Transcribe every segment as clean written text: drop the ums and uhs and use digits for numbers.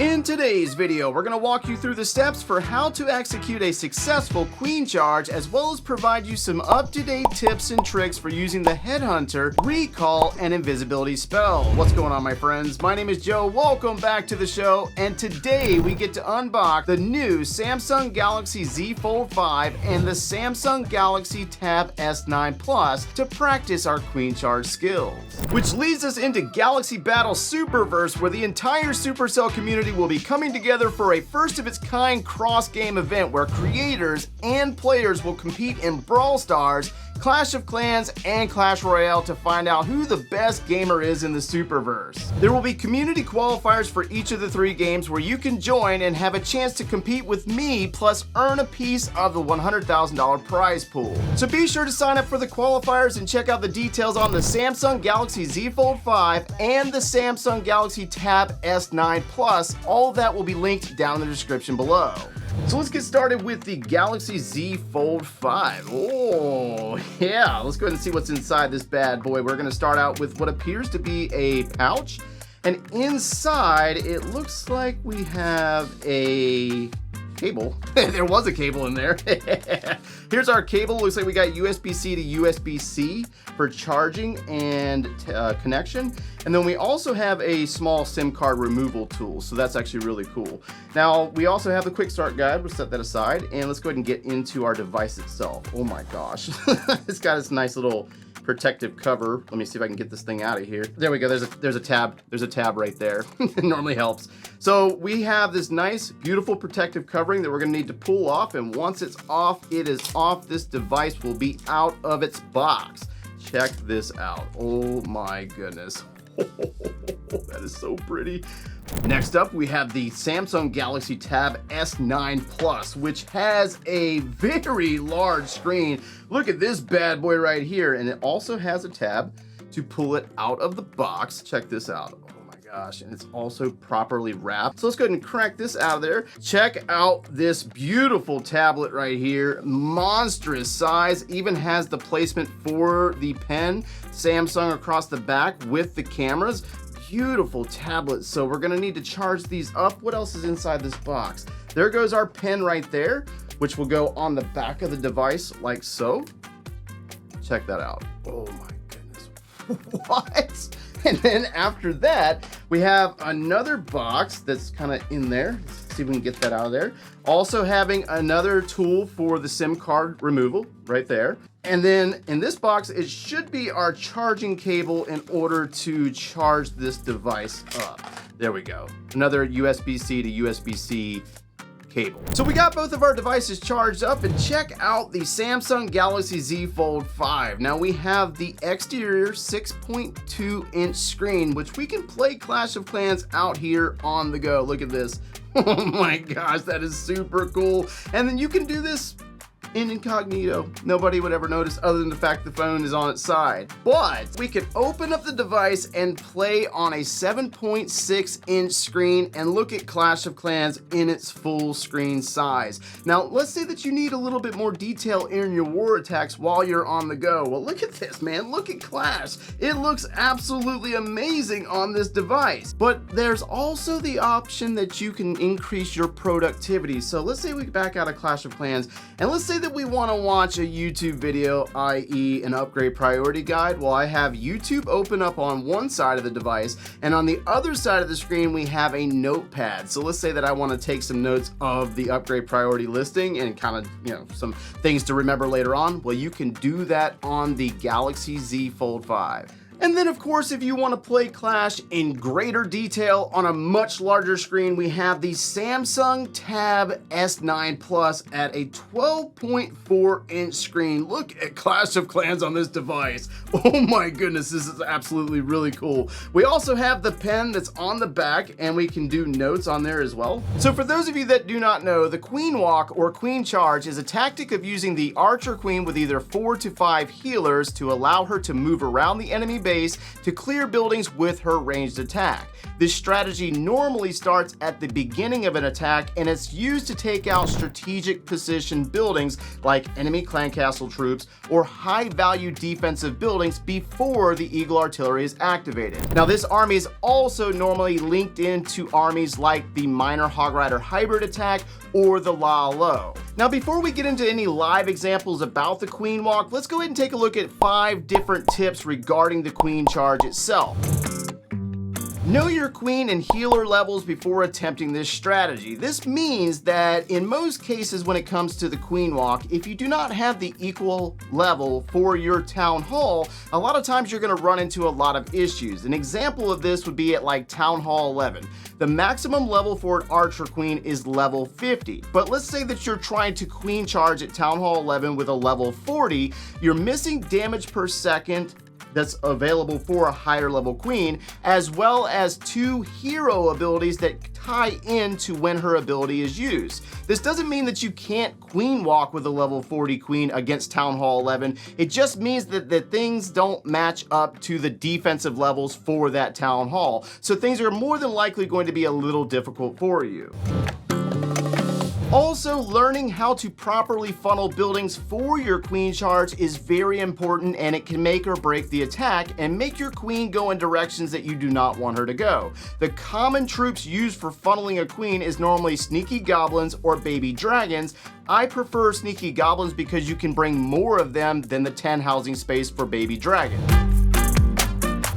In today's video, we're going to walk you through the steps for how to execute a successful queen charge, as well as provide you some up-to-date tips and tricks for using the Headhunter, Recall, and Invisibility spell. What's going on, my friends? My name is Joe. Welcome back to the show, and today we get to unbox the new Samsung Galaxy Z Fold 5 and the Samsung Galaxy Tab S9 Plus to practice our queen charge skills. Which leads us into Galaxy Battle Superverse, where the entire Supercell community will be coming together for a first-of-its-kind cross-game event where creators and players will compete in Brawl Stars, Clash of Clans, and Clash Royale to find out who the best gamer is in the Superverse. There will be community qualifiers for each of the 3 games where you can join and have a chance to compete with me, plus earn a piece of the $100,000 prize pool. So be sure to sign up for the qualifiers and check out the details on the Samsung Galaxy Z Fold 5 and the Samsung Galaxy Tab S9 Plus. All of that will be linked down in the description below. So let's get started with the Galaxy Z Fold 5. Oh, yeah. Let's go ahead and see what's inside this bad boy. We're going to start out with what appears to be a pouch. And inside, it looks like we have a cable. There was a cable in there. Here's our cable. Looks like we got USB-C to USB-C for charging and connection. And then we also have a small SIM card removal tool. So that's actually really cool. Now, we also have the quick start guide. We'll set that aside. And let's go ahead and get into our device itself. Oh my gosh. It's got this nice little protective cover. Let me see if I can get this thing out of here. There we go. There's a tab. There's a tab right there. It normally helps. So we have this nice, beautiful protective covering that we're going to need to pull off. And once it's off, it is off. This device will be out of its box. Check this out. Oh my goodness. That is so pretty. Next up, we have the Samsung Galaxy Tab S9 Plus, which has a very large screen. Look at this bad boy right here. And it also has a tab to pull it out of the box. Check this out. Oh my gosh. And it's also properly wrapped. So let's go ahead and crack this out of there. Check out this beautiful tablet right here. Monstrous size. Even has the placement for the pen. Samsung across the back with the cameras. Beautiful tablet. So we're gonna need to charge these up. What else is inside this box? There goes our pen right there, which will go on the back of the device like so. Check that out. Oh my goodness. What? And then after that, we have another box that's kind of in there. Let's see if we can get that out of there. Also having another tool for the SIM card removal right there. And then in this box, it should be our charging cable in order to charge this device up. There we go. Another USB-C to USB-C cable. So we got both of our devices charged up, and check out the Samsung Galaxy Z Fold 5. Now we have the exterior 6.2-inch screen, which we can play Clash of Clans out here on the go. Look at this. Oh my gosh, that is super cool. And then you can do this in incognito. Nobody would ever notice other than the fact the phone is on its side. But we can open up the device and play on a 7.6-inch screen and look at Clash of Clans in its full screen size. Now, let's say that you need a little bit more detail in your war attacks while you're on the go. Well, look at this, man. Look at Clash. It looks absolutely amazing on this device. But there's also the option that you can increase your productivity. So let's say we back out of Clash of Clans, and let's say that we want to watch a YouTube video, i.e. an upgrade priority guide. Well, I have YouTube open up on one side of the device, and on the other side of the screen we have a notepad. So let's say that I want to take some notes of the upgrade priority listing and kind of, you know, some things to remember later on. Well, you can do that on the Galaxy Z Fold 5. And then, of course, if you want to play Clash in greater detail on a much larger screen, we have the Samsung Tab S9 Plus at a 12.4-inch screen. Look at Clash of Clans on this device. Oh my goodness, this is absolutely really cool. We also have the pen that's on the back, and we can do notes on there as well. So for those of you that do not know, the Queen Walk or Queen Charge is a tactic of using the Archer Queen with either 4 to 5 healers to allow her to move around the enemy base space to clear buildings with her ranged attack. This strategy normally starts at the beginning of an attack, and it's used to take out strategic position buildings like enemy clan castle troops or high-value defensive buildings before the Eagle Artillery is activated. Now, this army is also normally linked into armies like the Minor Hog Rider Hybrid attack or the La Lo. Now, before we get into any live examples about the Queen Walk, let's go ahead and take a look at 5 different tips regarding the Queen Charge itself. Know your queen and healer levels before attempting this strategy. This means that in most cases when it comes to the Queen Walk, if you do not have the equal level for your Town Hall, a lot of times you're going to run into a lot of issues. An example of this would be at like Town Hall 11. The maximum level for an Archer Queen is level 50, but let's say that you're trying to Queen Charge at Town Hall 11 with a level 40, you're missing damage per second that's available for a higher level queen, as well as 2 hero abilities that tie into when her ability is used. This doesn't mean that you can't queen walk with a level 40 queen against Town Hall 11. It just means that things don't match up to the defensive levels for that Town Hall. So things are more than likely going to be a little difficult for you. Also, learning how to properly funnel buildings for your Queen Charge is very important, and it can make or break the attack and make your queen go in directions that you do not want her to go. The common troops used for funneling a queen is normally sneaky goblins or baby dragons. I prefer sneaky goblins because you can bring more of them than the 10 housing space for baby dragon.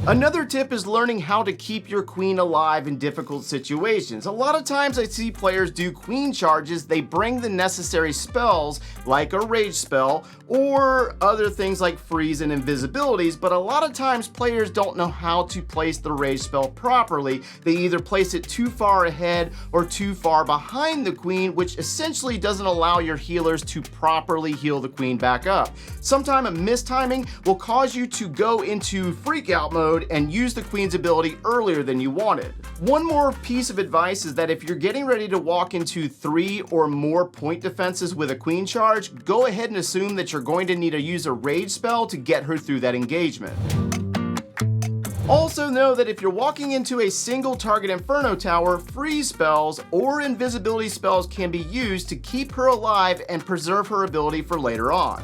Another tip is learning how to keep your queen alive in difficult situations. A lot of times I see players do queen charges, they bring the necessary spells like a rage spell or other things like freeze and invisibilities, but a lot of times players don't know how to place the rage spell properly. They either place it too far ahead or too far behind the queen, which essentially doesn't allow your healers to properly heal the queen back up. Sometimes a mistiming will cause you to go into freak out mode and use the queen's ability earlier than you wanted. One more piece of advice is that if you're getting ready to walk into 3 or more point defenses with a queen charge, go ahead and assume that you're going to need to use a rage spell to get her through that engagement. Also know that if you're walking into a single target Inferno Tower, freeze spells or invisibility spells can be used to keep her alive and preserve her ability for later on.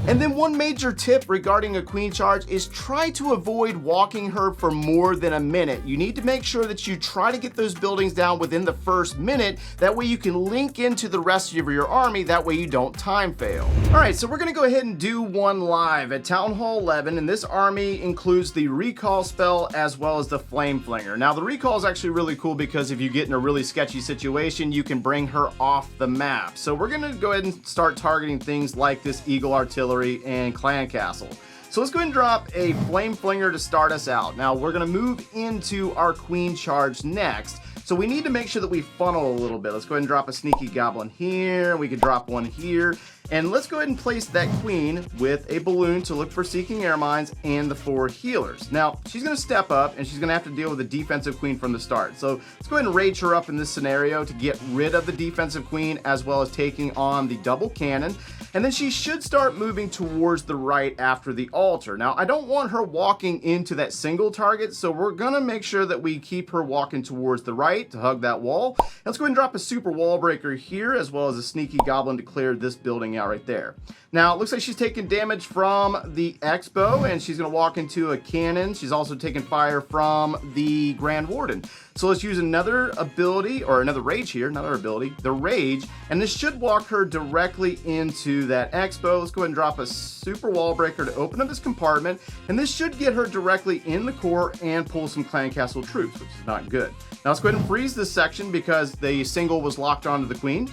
And then one major tip regarding a queen charge is try to avoid walking her for more than a minute. You need to make sure that you try to get those buildings down within the first minute. That way you can link into the rest of your army. That way you don't time fail. All right, so we're gonna go ahead and do one live at Town Hall 11, and this army includes the recall spell as well as the flame flinger. Now the recall is actually really cool because if you get in a really sketchy situation, you can bring her off the map. So we're gonna go ahead and start targeting things like this Eagle Artillery and Clan Castle. So let's go ahead and drop a Flame Flinger to start us out. Now we're going to move into our Queen Charge next. So we need to make sure that we funnel a little bit. Let's go ahead and drop a Sneaky Goblin here. We could drop one here. And let's go ahead and place that queen with a balloon to look for Seeking Air Mines and the 4 healers. Now, she's going to step up and she's going to have to deal with the defensive queen from the start. So let's go ahead and rage her up in this scenario to get rid of the defensive queen as well as taking on the double cannon. And then she should start moving towards the right after the altar. Now, I don't want her walking into that single target, so we're going to make sure that we keep her walking towards the right to hug that wall. Let's go ahead and drop a super wall breaker here as well as a sneaky goblin to clear this building out right there. Now, it looks like she's taking damage from the Expo and she's going to walk into a cannon. She's also taking fire from the Grand Warden. So let's use another ability, or another rage here, another ability, the rage, and this should walk her directly into that Expo. Let's go ahead and drop a super wall breaker to open up this compartment, and this should get her directly in the core and pull some Clan Castle troops, which is not good. Now let's go ahead and freeze this section because the single was locked onto the queen.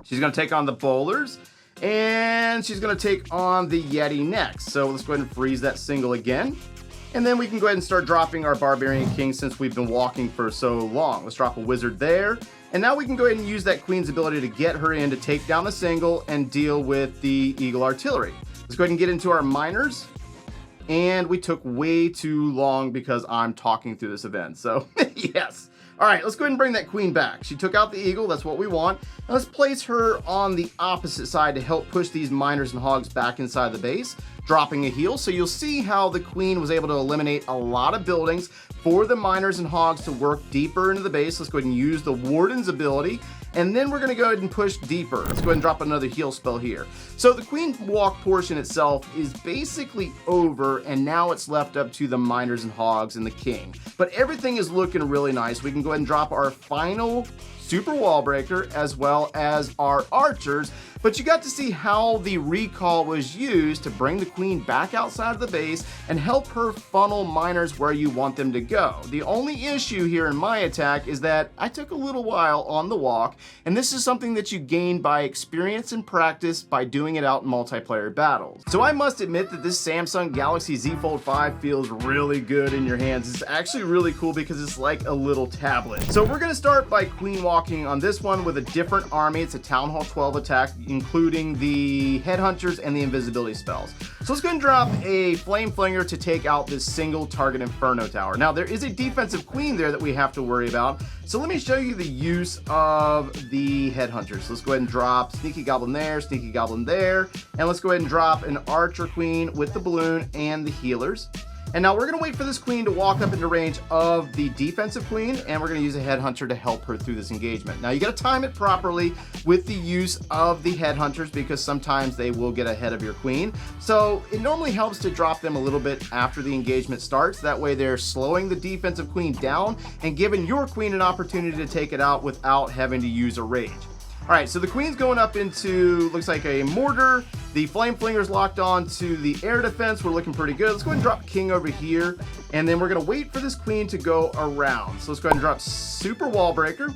She's going to take on the bowlers, and she's going to take on the Yeti next. So let's go ahead and freeze that single again. And then we can go ahead and start dropping our Barbarian King since we've been walking for so long. Let's drop a Wizard there. And now we can go ahead and use that Queen's ability to get her in to take down the single and deal with the Eagle Artillery. Let's go ahead and get into our Miners. And we took way too long because I'm talking through this event. So, yes. All right, let's go ahead and bring that queen back. She took out the eagle, that's what we want. Now let's place her on the opposite side to help push these miners and hogs back inside the base. dropping a heal. So you'll see how the queen was able to eliminate a lot of buildings for the miners and hogs to work deeper into the base. Let's go ahead and use the warden's ability. And then we're gonna go ahead and push deeper. Let's go ahead and drop another heal spell here. So the queen walk portion itself is basically over, and now it's left up to the miners and hogs and the king. But everything is looking really nice. We can go ahead and drop our final super wall breaker as well as our archers. But you got to see how the recall was used to bring the queen back outside of the base and help her funnel miners where you want them to go. The only issue here in my attack is that I took a little while on the walk, and this is something that you gain by experience and practice by doing it out in multiplayer battles. So I must admit that this Samsung Galaxy Z Fold 5 feels really good in your hands. It's actually really cool because it's like a little tablet. So we're gonna start by queen walking on this one with a different army. It's a Town Hall 12 attack, including the Headhunters and the Invisibility spells. So let's go ahead and drop a Flame Flinger to take out this single target Inferno Tower. Now there is a defensive queen there that we have to worry about. So let me show you the use of the Headhunters. So let's go ahead and drop Sneaky Goblin there, Sneaky Goblin there, and let's go ahead and drop an Archer Queen with the balloon and the healers. And now we're gonna wait for this queen to walk up into range of the defensive queen, and we're gonna use a Headhunter to help her through this engagement. Now you gotta time it properly with the use of the Headhunters because sometimes they will get ahead of your queen. So it normally helps to drop them a little bit after the engagement starts. That way they're slowing the defensive queen down and giving your queen an opportunity to take it out without having to use a rage. All right, so the queen's going up into, looks like a mortar. The flame flinger's locked on to the air defense. We're looking pretty good. Let's go ahead and drop king over here. And then we're gonna wait for this queen to go around. So let's go ahead and drop super wall breaker.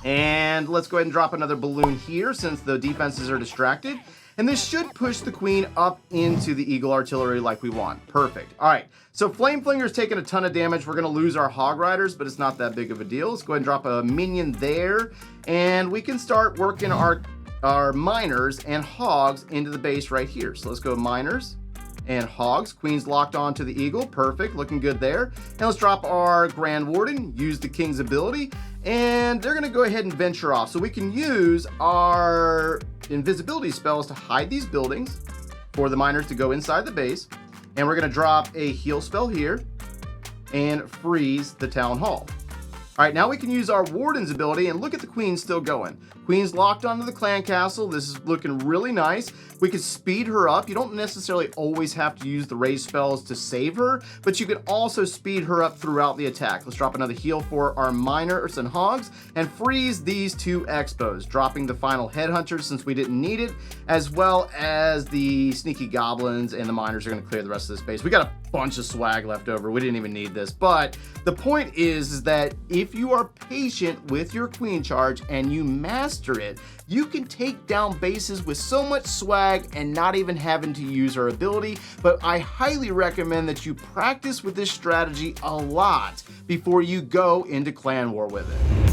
And let's go ahead and drop another balloon here since the defenses are distracted. And this should push the queen up into the Eagle Artillery like we want. Perfect. All right, so Flame Flinger's taking a ton of damage. We're gonna lose our Hog Riders, but it's not that big of a deal. Let's go ahead and drop a minion there. And we can start working our miners and hogs into the base right here. So let's go miners and hogs. Queen's locked on to the Eagle. Perfect, looking good there. And let's drop our Grand Warden, use the King's ability, and they're gonna go ahead and venture off. So we can use our invisibility spells to hide these buildings for the miners to go inside the base. And we're gonna drop a heal spell here and freeze the town hall. All right, now we can use our Warden's ability, and look at the queen still going. Queen's locked onto the clan castle. This is looking really nice. We could speed her up. You don't necessarily always have to use the raise spells to save her, but you can also speed her up throughout the attack. Let's drop another heal for our miners and hogs and freeze these two expos, dropping the final Headhunters since we didn't need it, as well as the sneaky goblins, and the miners are gonna clear the rest of this base. We got a bunch of swag left over. We didn't even need this, but the point is that if you are patient with your queen charge and you master it, you can take down bases with so much swag and not even having to use our ability. But I highly recommend that you practice with this strategy a lot before you go into clan war with it.